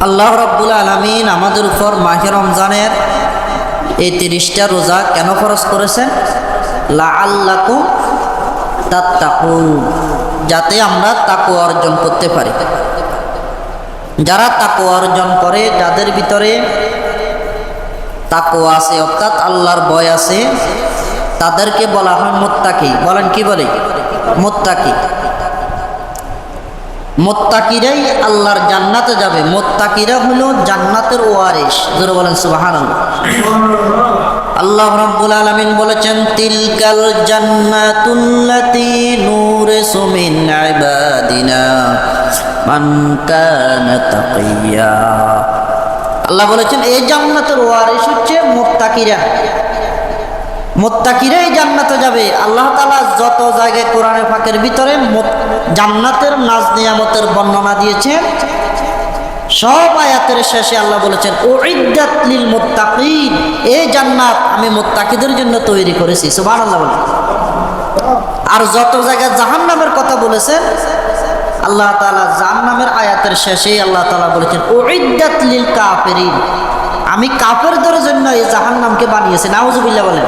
আল্লাহ রাব্বুল আলামিন আমাদের উপর মাহে রমজানের এই 30টা রোজা কেন ফরজ করেছেন? লাআল্লাকুম তাত্তাকুন, যাতে আমরা তাকওয়া অর্জন করতে পারি। যারা তাকওয়া অর্জন করে, যাদের ভিতরে তাকওয়া আছে অর্থাৎ আল্লাহর ভয় আছে, তাদেরকে বলা হয় মুত্তাকি। বলেন কি বলে? মুত্তাকি। মুত্তাকিরাই আল্লাহর জান্নাতে যাবে। মুত্তাকিরা হলো জান্নাতের ওয়ারিস। জোরে বলেন সুবহানাল্লাহ। আল্লাহ রাব্বুল আলামিন বলেছেন, তিলকাল জান্নাতুল্লাতী নুরিসু মিন ইবাদিনা মান কানা তাকিয়া। আল্লাহ বলেছেন এই জান্নাতের ওয়ারিস হচ্ছে মুত্তাকিরা। মুত্তাকিরাই জান্নাতে যাবে। আল্লাহ তাআলা যত জায়গায় কোরআনে পাকের ভিতরে জান্নাতের নাজ নিয়ামতের বর্ণনা দিয়েছেন, সব আয়াতের শেষে আল্লাহ বলেছেন উইদ্দাত লিল মুত্তাকিন, এই জান্নাত আমি মুত্তাকিদের জন্য তৈরি করেছি। সুবহানাল্লাহ বলেন। আর যত জায়গায় জাহান্নামের কথা বলেছেন আল্লাহ তাআলা, জাহান্নামের আয়াতের শেষেই আল্লাহ তাআলা বলেছেন উইদ্দাত লিল কাফিরিন, আমি কাফেরদের জন্য এই জাহান্নামকে বানিয়েছি। নাউজুবিল্লাহ বলেন।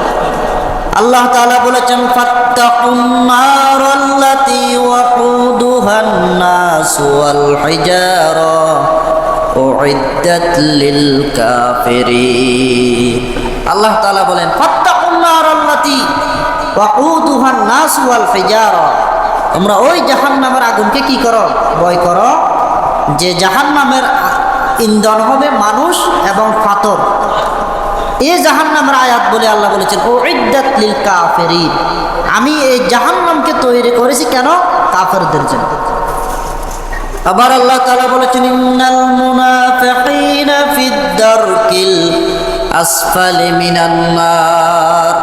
আল্লাহ তাআলা বলেছেন ফাত্তাকুন নারাল্লাতী ওয়াকুদুহান নাস ওয়াল হিজারা উইদ্দাত লিল কাফিরিন। আল্লাহ তাআলা বলেন ফাত্তাকুন নারাল্লাতী ওয়াকুদুহান নাস ওয়াল হিজারা, তোমরা ওই জাহান্নামের আগুনকে কি করো? ভয় করো, যে জাহান্নামের ইন্ধন হবে মানুষ এবং পাথর। এই জাহান্নামের আয়াত বলে আল্লাহ বলেছেন উইদ্দাত লিল কাফিরিন, আমি এই জাহান্নামকে তৈরি করেছি কেন? কাফেরদের জন্য। আবার আল্লাহ তাআলা বলেছেন ইন্নাল মুনাফিকিনা ফিদ দারকিল আসফালি মিনান নার,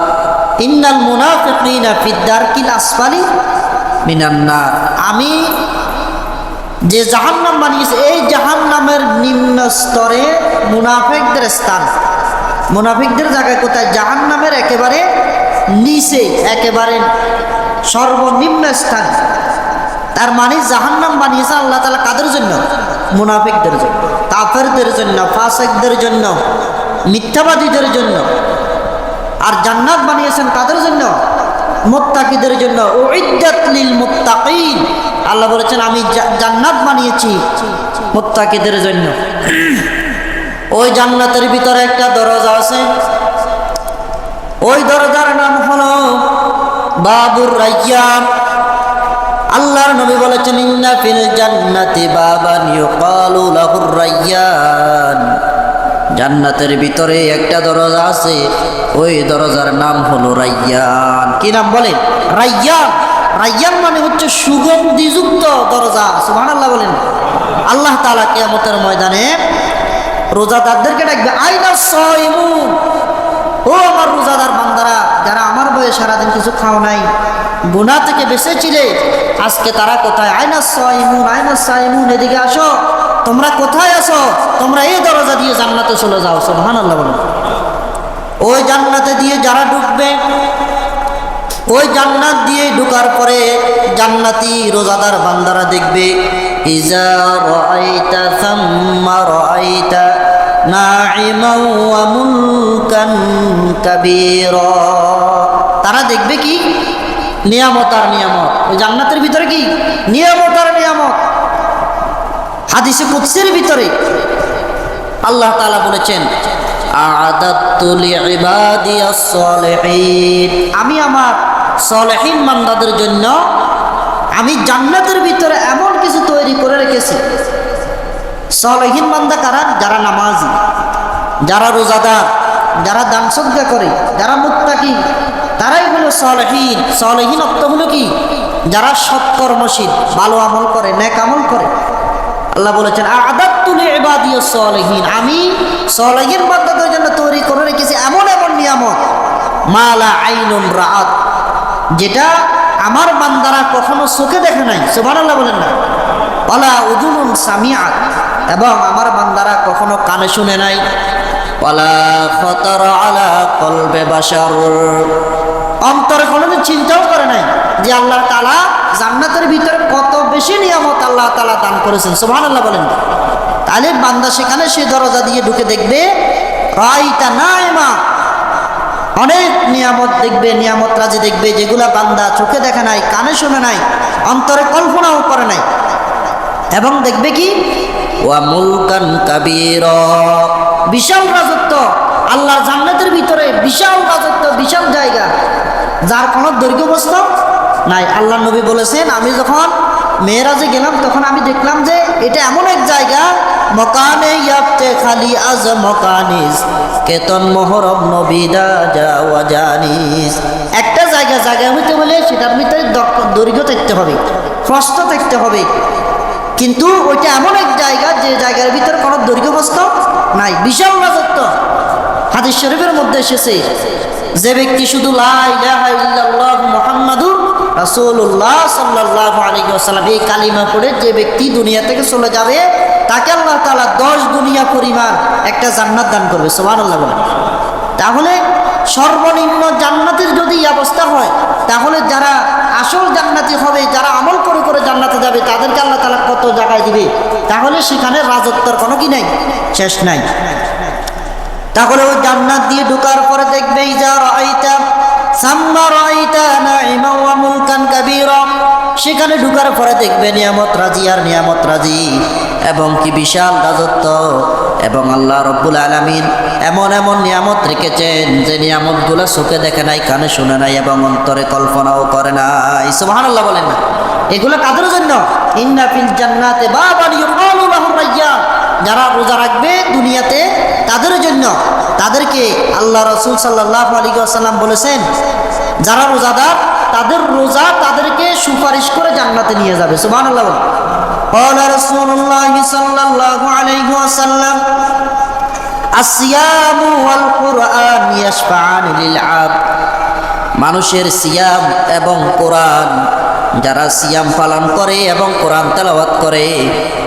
ইন্নাল মুনাফিকিনা ফিদ দারকিল আসফালি মিনান নার, আমি যে জাহান্নাম বানিয়েছে এই জাহান্নামের নিম্ন স্তরে মুনাফিকদের স্থান। মুনাফিকদের জায়গায় কোথায়? জাহান্নামের একেবারে নিচে, একেবারে সর্বনিম্ন স্থান। তার মানে জাহান্নাম বানিয়েছে আল্লাহ তাআলা কাদের জন্য? মুনাফিকদের জন্য, কাফেরদের জন্য, ফাসিকদের জন্য, মিথ্যাবাদীদের জন্য। আর জান্নাত বানিয়েছেন কাদের জন্য? মুত্তাকিদের জন্য। উইদ্দাত লিল মুত্তাকিন, আল্লাহ বলেছেন আমি জান্নাত বানিয়েছি মুত্তাকিদের জন্য। ওই জান্নাতের ভিতরে একটা দরজা আছে, ওই দরজার নাম হলো বাবুর রায়্যান। আল্লাহর নবী বলেছেন ইন্না ফিল জান্নাতি বাবান ইউকালু লাহুর রায়্যান, জান্নাতের ভিতরে একটা দরজা আছে, ওই দরজার নাম হলো রায়্যান। কি নাম বলেন? রায়্যান। রায়্যান মানে হচ্ছে সুগন্ধিযুক্ত দরজা। সুবহানাল্লাহ বলেন। আল্লাহ তাআলা কিয়ামতের ময়দানে রোজাদারদেরকে ডাকবে আইনা সাইমুন, ও আমার রোজাদার বান্দারা, যারা আমার ভয়ে সারাদিন কিছু খাও নাই, গুনাহ থেকে বেঁচেছিলে, আজকে তারা কোথায়? আইনা সাইমুন, আইনা সাইমুন, এদিকে আসো। তোমরা কোথায় আছো? তোমরা এই দরজা দিয়ে জান্নাতে চলে যাও। সুবহানাল্লাহ বলেন। ওই জান্নাতে দিয়ে যারা ঢুকবে, ওই জান্নাত দিয়ে ঢোকার পরে জান্নাতি রোজাদার বান্দারা দেখবে ইজা রাআইতা সাম্মা রাআইতা নাঈমান ওয়া মুলকান কাবীরা, তারা দেখবে কি? নিয়ামত আর নিয়ামত। ওই জান্নাতের ভিতরে কি? নিয়ামত আর নিয়ামত। হাদিসে কুদসির ভিতরে আল্লাহ তাআলা বলেছেন আ'আদাতু লিইবাদিয়াস সালিহিন, আমি আমার সালেহীন বান্দাদের জন্য আমি জান্নাতের ভিতরে এমন কিছু তৈরি করে রেখেছি। সালেহীন বান্দা কারা? যারা নামাজি, যারা রোজাদার, যারা দান সদকা করে, যারা মুত্তাকি, তারাই হলো সালেহীন। সালেহীন অর্থ হলো কি? যারা সৎকর্মশীল, ভালো আমল করে, নেক আমল করে। আল্লাহ বলেছেন আ'আদাতু লিইবাদিয়াস সালিহিন, আমি সালেহীন বান্দাদের জন্য তৈরি করে রেখেছি এমন এমন নিয়ামত মা লা আইনুন রাআত, যেটা আমার বান্দারা কখনো চোখে দেখে নাই। সুবহানাল্লাহ বলেন না। ওয়ালা উযুনুন সামিআত, এবং আমার বান্দারা কখনো কানে শুনে নাই। ওয়ালা খাতারা আলা কলবে বাশার, অন্তরে কোনোদিন চিন্তাও করে নাই যে আল্লাহ তাআলা জান্নাতের ভিতরে কত বেশি নিয়ামত আল্লাহ তাআলা দান করেছেন। সুবহানাল্লাহ বলেন। তাহলে বান্দা সেখানে সে দরজা দিয়ে ঢুকে দেখবে রাইতা নাইমা, অনেক নিয়ামত দেখবে, নিয়ামত রাজি দেখবে যেগুলা বান্দা চোখে দেখে নাই, কানে শুনে নাই, অন্তরে কল্পনাও করে নাই। এবং দেখবে কি ওয়া মুলকান কাবীরা, বিশাল রাজত্ব, আল্লাহর জান্নাতের ভিতরে বিশাল রাজত্ব, বিশাল জায়গা যার কোনো দৈর্ঘ্য প্রস্থ নাই। আল্লাহ নবী বলেছেন, আমি যখন মেরাজে গেলাম তখন আমি দেখলাম যে এটা এমন এক জায়গা, মকানে ইয়াবতে খালি আজ মকানিস কেতন মোহরব নবিদা যাওয়া জানিস। একটা জায়গা হইতে হলে সেটার ভিতরে দৈর্ঘ্য থাকতে হবে, প্রস্থ থাকতে হবে, কিন্তু ওইটা এমন এক জায়গা যে জায়গার ভিতরে কোনো দৈর্ঘ্য প্রস্থ নাই, বিশাল রাজত্ব। হাদিস শরীফের মধ্যে এসেছে, যে ব্যক্তি শুধু লা ইলাহা ইল্লাল্লাহু মুহাম্মাদুর রাসূলুল্লাহ সাল্লাল্লাহু আলাইহি ওয়াসাল্লাম এই কালিমা পড়ে যে ব্যক্তি দুনিয়া থেকে চলে যাবে, তাকে আল্লাহ তাআলা 10 দুনিয়া পরিমাণ একটা জান্নাত দান করবে। সুবহানাল্লাহ বলেন। তাহলে সর্বনিম্ন জান্নাতের যদি এই অবস্থা হয়, তাহলে যারা আসল জান্নাতি হবে, যারা আমল করে করে জান্নাতে যাবে, তাদেরকে আল্লাহ তাআলা কত জায়গায় দিবে, তাহলে সেখানে রাজত্বের কোনো কি নাই, শেষ নাই। তাহলে ওই জান্নাত দিয়ে ঢোকার পরে দেখবে ইজা রাআইতা সাম্মা রাআইতা নাঈমা ওয়া মুলকান কাবীরা, সেখানে ঢোকার পরে দেখবে নিয়ামত রাজি আর নিয়ামত রাজি, এবং কি বিশাল রাজত্ব। এবং আল্লাহ রব্বুল আলামিন এমন এমন নিয়ামত রেখেছেন যে নিয়ামতগুলো চোখে দেখে নাই, কানে শুনে নাই, এবং অন্তরে কল্পনাও করে নাই। সুবহানাল্লাহ বলেন না। এগুলো কাদের জন্য? ইন্না ফিল জান্নাতি বাবান ইউকালু লাহু রায়্যান, যারা রোজা রাখবে দুনিয়াতে তাদের জন্য, তাদেরকে আল্লাহ রাসূল সাল্লাল্লাহু আলাইহি ওয়াসাল্লাম বলেছেন, যারা রোজাদার তাদের রোজা তাদেরকে সুপারিশ করে জান্নাতে নিয়ে যাবে। সুবহানাল্লাহ। قال رسول الله صلى الله عليه وسلم الصيام والقرآن يشفعان للعبد, মানুষের সিয়াম এবং কোরআন, যারা সিয়াম পালন করে এবং কোরআন তেলাওয়াত করে,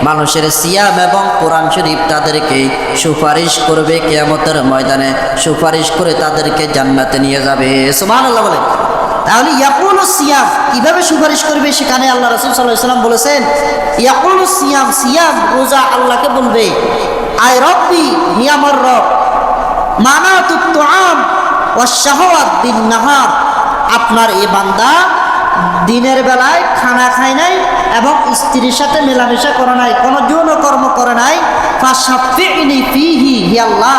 মানুষের সিয়াম এবং কোরআন শরীফ তাদেরকে সুপারিশ করবে কিয়ামতের ময়দানে, সুপারিশ করে তাদেরকে জান্নাতে নিয়ে যাবে। সুবহানাল্লাহ বলেন। তাহলে ইয়াকুলু সিয়াম কিভাবে সুপারিশ করবে, সেখানে আল্লাহ রাসূল সাল্লাল্লাহু আলাইহি ওয়াসাল্লাম বলেছেন, ইয়াকুলু সিয়াম, সিয়াম রোজা আল্লাহকে বলবে, আয় রব্বি, হি আমার রব, মানাতুত তুআম ওয়াশ শাহওয়াত বিন নাহার, আপনার এই বান্দা দিনের বেলায় খানা খায় নাই এবং স্ত্রীর সাথে মেলামেশা করে নাই, কোনো যৌন কর্ম করে নাই, ফাশাফিনি ফিহি, হি আল্লাহ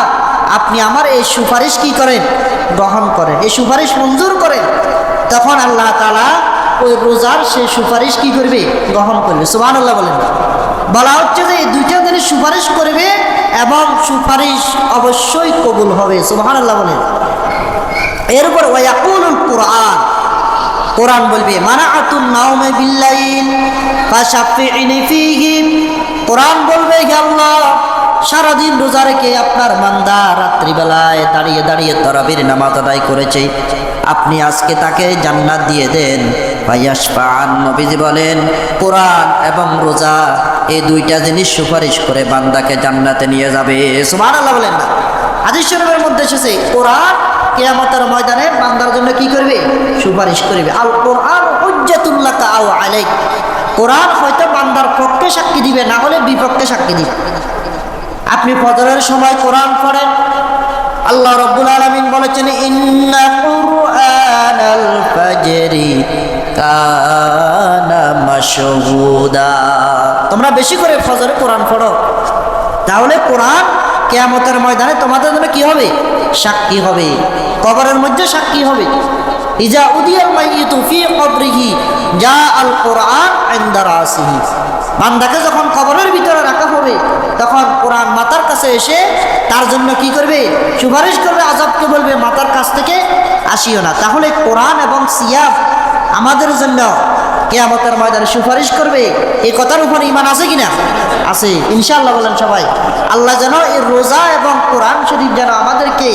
আপনি আমার এই সুপারিশ কি করেন, গ্রহণ করেন, এই সুপারিশ মঞ্জুর করেন। তখন আল্লাহ তাআলা ওই রোজার সেই সুপারিশ কি করবে, গ্রহণ করবে। সুবহানাল্লাহ বলেন। বলা হচ্ছে যে এই দুইটা জিনিস সুপারিশ করবে এবং সুপারিশ অবশ্যই কবুল হবে। সুবহানাল্লাহ বলেন। এরপর ওয়ায়াকুলুল কুরআন, কোরআন বলবে, মানাআতুন নাওমে বিল্লাইল ফাশাফিনি ফিহি, কোরআন বলবে, হে আল্লাহ সারাদিন রোজা রেখে আপনার বান্দা রাত্রিবেলায় দাঁড়িয়ে দাঁড়িয়ে তারাবির নামাজ আদায় করেছে, আপনি আজকে তাকে জান্নাত দিয়ে দেন। ফায়াশফাআন, নবীজি বলেন কোরআন এবং রোজা এই দুইটা জিনিস সুপারিশ করে বান্দাকে জান্নাতে নিয়ে যাবে। সুবহানাল্লাহ বলেন না। হাদিস শরীফের মধ্যে এসেছে, কোরআন কিয়ামতের ময়দানে বান্দার জন্য কি করবে, সুপারিশ করবে। আল কোরআন হুজ্জাতুল লাকা আও আলাইক, কোরআন হয়তো বান্দার পক্ষে সাক্ষী দিবে, না হলে বিপক্ষে সাক্ষী দিবে। আপনি ফজরের সময় কোরআন পড়েন, আল্লাহ রাব্বুল আলামিন বলেছেন, ইন্না কুরআনাল ফাজরি কানা মাশহুদা, তোমরা বেশি করে ফজরে কোরআন পড়ো, তাহলে কোরআন কিয়ামতের ময়দানে তোমাদের জন্য কি হবে, সাক্ষী হবে, কবরের মধ্যে সাক্ষী হবে। ইজা উদিয়াল মাইয়িতু ফি কবরিহি জা আল কোরআন ইনদা রাসিহি, বান্দাকে যখন কবরের ভিতরে রাখা হবে তখন কোরআন মাথার কাছে এসে তার জন্য কি করবে, সুপারিশ করবে, আযাবকে বলবে মাথার কাছ থেকে আসিও না। তাহলে কোরআন এবং সিয়াম আমাদের জন্য কিয়ামতের ময়দানে সুপারিশ করবে, এই কথার উপর ঈমান আছে কিনা? আছে ইনশাআল্লাহ বলেন সবাই। আল্লাহ যেন এই রোজা এবং কোরআন শরীফ যেন আমাদেরকে,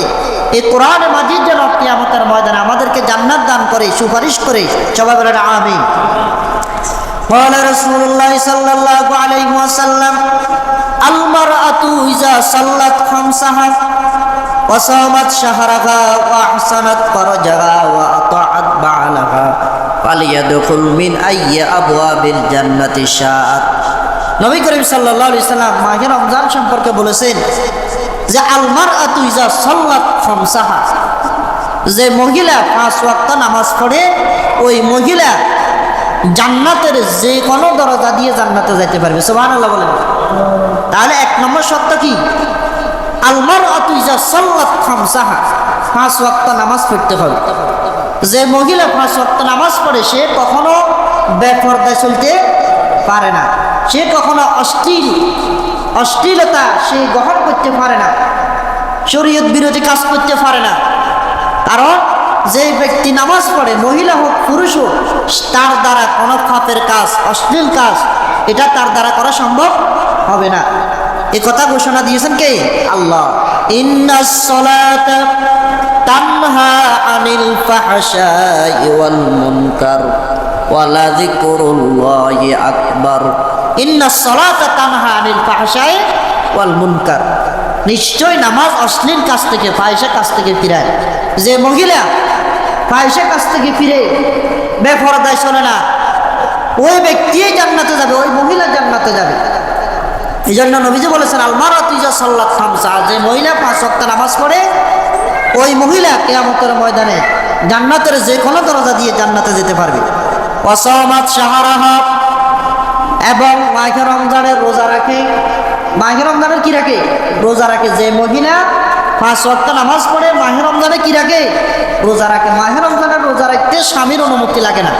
এই কোরআন মাজিদ যেন কিয়ামতের ময়দানে আমাদেরকে জান্নাত দান করে, সুপারিশ করে, সবাই বলেন আমিন। قال رسول الله صلى الله عليه وسلم المرأة إذا صلت خمسها وصامت شهرها وأحسنت فرجها وأطاعت بعلها فليدخل من أي أبواب الجنة شاءت, নবী করিম সাল্লাল্লাহু আলাইহি সাল্লাম মাহে রমজান সম্পর্কে বলেছেন যে আল মারআতু ইজা সাল্লাত খামসাহা, যে মহিলা 5 ওয়াক্ত নামাজ পড়ে ওই মহিলা জান্নাতের যে কোনো দরজা দিয়ে জান্নাতে যেতে পারবে। সুবহানাল্লাহ বলেন। তাহলে 1 নম্বর শর্ত কি? আল মারআতু ইজা সাল্লাত খামসাহা, 5 ওয়াক্ত নামাজ পড়তে হবে। যে মহিলা 5 ওয়াক্ত নামাজ পড়ে সে কখনো বেপরদায় চলতে পারে না, সে কখনো অশ্লীলতা সে গ্রহণ করতে পারে না, শরীয়ত বিরোধী কাজ করতে পারে না। কারণ যে ব্যক্তি নামাজ পড়ে মহিলা হোক পুরুষ হোক, তার দ্বারা কোনো পাপের কাজ, অশ্লীল কাজ এটা তার দ্বারা করা সম্ভব হবে না। এই কথা ঘোষণা দিয়েছেন কে? আল্লাহ। ইন্নাস সালাতা তানহা আনিল ফাহশাই ওয়াল মুনকার ওয়ালা যিকরুল্লাহি আকবার। ইন্নাস সালাতা তানহা আনিল ফাহশাই ওয়াল মুনকার, নিশ্চয় নামাজ অশ্লীল কাজ থেকে, ফাহিশা কাজ থেকে ফিরায়। যে মহিলা ফাহিশা কাজ থেকে ফিরে বেপরদায় চলে না, ওই ব্যক্তি জান্নাতে যাবে, ওই মহিলা জান্নাতে যাবে। এই জন্য নবীজি বলেছেন আল মারআতু ইজা সাল্লাত খামসাহা, যে মহিলা 5 ওয়াক্ত নামাজ পড়ে ওই মহিলা কিয়ামতের ময়দানে জান্নাতের যে কোনো দরজা দিয়ে জান্নাতে যেতে পারবে। ওয়াসামাত শাহরাহা, এবং মাহে রমজানের রোজা রাখে। মাহে রমজানের কি রাখে? রোজা রাখে। যে মহিলা 5 ওয়াক্ত নামাজ পড়ে মাহে রমজানে কি রাখে? রোজা রাখে। মাহে রমজানের রোজা রাখতে স্বামীর অনুমতি লাগে না,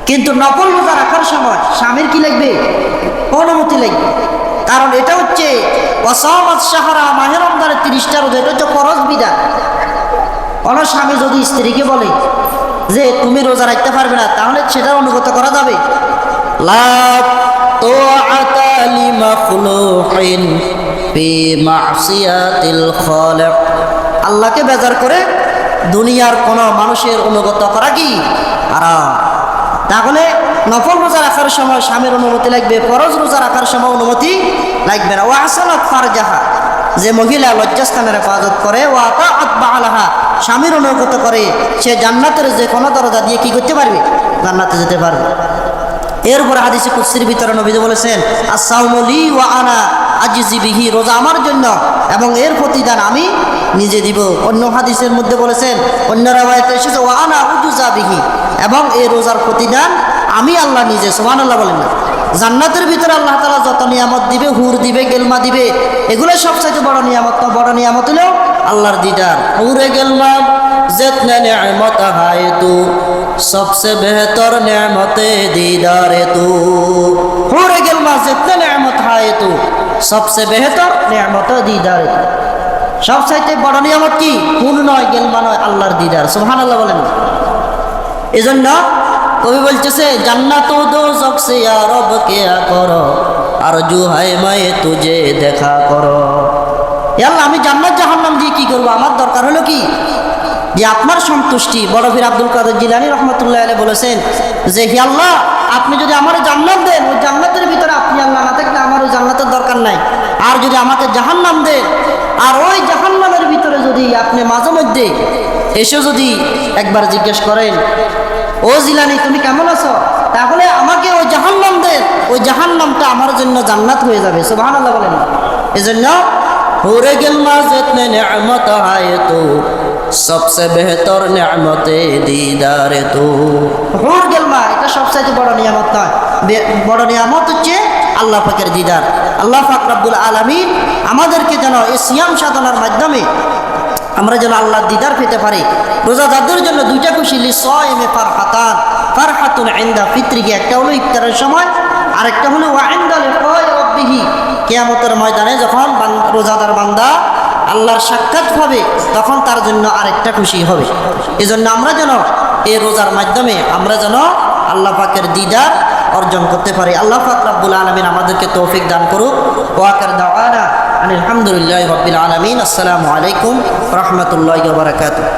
কিন্তু নফল রোজা রাখার সময় স্বামীর কি লাগবে? অনুমতি লাগবে। কারণ এটা হচ্ছে ওয়াসামাত শাহরা, মাহে রমজানের 30টা রোজা, এটা হচ্ছে ফরজ বিধান। কোনো স্বামী যদি স্ত্রীকে বলে যে তুমি রোজা রাখতে পারবে না, তাহলে সেটা অনুগত করা যাবে। লা তাআতা লিমাখলুকিন ফি মাসিয়াতিল খালিক, আল্লাহকে বেজার করে দুনিয়ার কোনো মানুষের অনুগত করা কি হারাম। তাহলে নফল রোজা রাখার সময় স্বামীর অনুমতি লাগবে, ফরজ রোজা রাখার সময় অনুমতি লাগবে না। ওয়া আসালাত ফারজাহা, যে মহিলা লজ্জাস্থানের হেফাজত করে, ওয়া তাআত বালাহা, স্বামীর অনুগত করে, সে জান্নাতের যে কোনো দরজা দিয়ে কি করতে পারবে? জান্নাতে যেতে পারবে। এরপর হাদিসে কুদসির ভিতরে নবী বলেছেন আস-সাওমু লি ওয়া আনা আজিজি বিহি, রোজা আমার জন্য এবং এর প্রতিদান আমি নিজে দিব। অন্য হাদিসের মধ্যে বলেছেন, অন্য রাওয়ায়াতে এসেছে ওয়া আনা উজুজা বিহি, এবং এই রোজার প্রতিদান আমি আল্লাহ নিজে। সুবহানাল্লাহ বলেন না। জান্নাতের ভিতরে আল্লাহ তাআলা যত নিয়ামত দিবে, হুর দিবে, গেলমা দিবে, এগুলো সবচেয়ে বড় নিয়ামত। তো বড় নিয়ামত হলো আল্লাহর দিদার। হুরে গেলমা जितने नेमत है तू, सबसे बेहतर नेमते दीदार तू। हुर गिलमा जितने नेमत है तू, सबसे बेहतर नेमत दीदार तू। সবচাইতে বড় নিয়ামত কি? হুর নয়, গেলমা নয়, আল্লাহর দিদার। সুবহানাল্লাহ বলেন। এজন্য কবি বলতেছে জান্নাত ও দোজখ সে ইয়া রব কিয়া করো, আরজু হায় মায়ে তুজে দেখা করো। হে আল্লাহ, আমি জান্নাত জাহান্নাম দিয়ে কি করব? আমার দরকার হলো কি? যে আপনার সন্তুষ্টি। বড় পীর আব্দুল কাদের জিলানী রহমতুল্লাহ আলাইহি বলেছেন যে হে আল্লাহ, আপনি যদি আমার জান্নাত দেন, ওই জান্নাতের ভিতরে আপনি আল্লাহ না থাকলে আমার ওই জান্নাতের দরকার নাই। আর যদি আমাকে জাহান্নাম দেন, আর ওই জাহান্নামের ভিতরে যদি আপনি মাঝে মধ্যে এসে যদি একবার জিজ্ঞেস করেন ও জিলানী তুমি কেমন আছো, তাহলে আমাকে ওই জাহান্নাম দেন, ওই জাহান্নামটা আমার জন্য জান্নাত হয়ে যাবে। সুবহানাল্লাহ বলেন। এজন্য হুরে গেলমা জিতনে নেমত হায় তো, सबसे बेहतर नेमते दीदार तू। হুর গেলমা এটা সবচেয়ে বড় নিয়ামত নয়, বড় নিয়ামত হচ্ছে আল্লাহ পাকের দিদার। আল্লাহ পাক রব্বুল আলামিন আমাদেরকে যেন এই সিয়াম সাধনার মাধ্যমে আমরা যেন আল্লাহর দিদার পেতে পারি। রোজাদারদের জন্য দুইটা খুশি, লিসাইমি ফারহাতান, ফারহাতুন ইনদা ফিতরিহি, একটা হলো ইফতারের সময়, আরেকটা হলো ওয়া ইনদা লিকাই রাব্বিহি, কিয়ামতের ময়দানে যখন রোজাদার বান্দা আল্লাহর সাক্ষাৎ পাবে তখন তার জন্য আরেকটা খুশি হবে। এজন্য আমরা যেন এই রোজার মাধ্যমে আমরা যেন আল্লাহ পাকের দিদার অর্জন করতে পারি। আল্লাহ পাক রব্বুল আলামিন আমাদেরকে তৌফিক দান করুক। ওয়া আখির দাওয়ানা আলহামদুলিল্লাহি রাব্বিল আলামিন। আসসালামু আলাইকুম ওয়া রাহমাতুল্লাহি ওয়া বারাকাতুহু।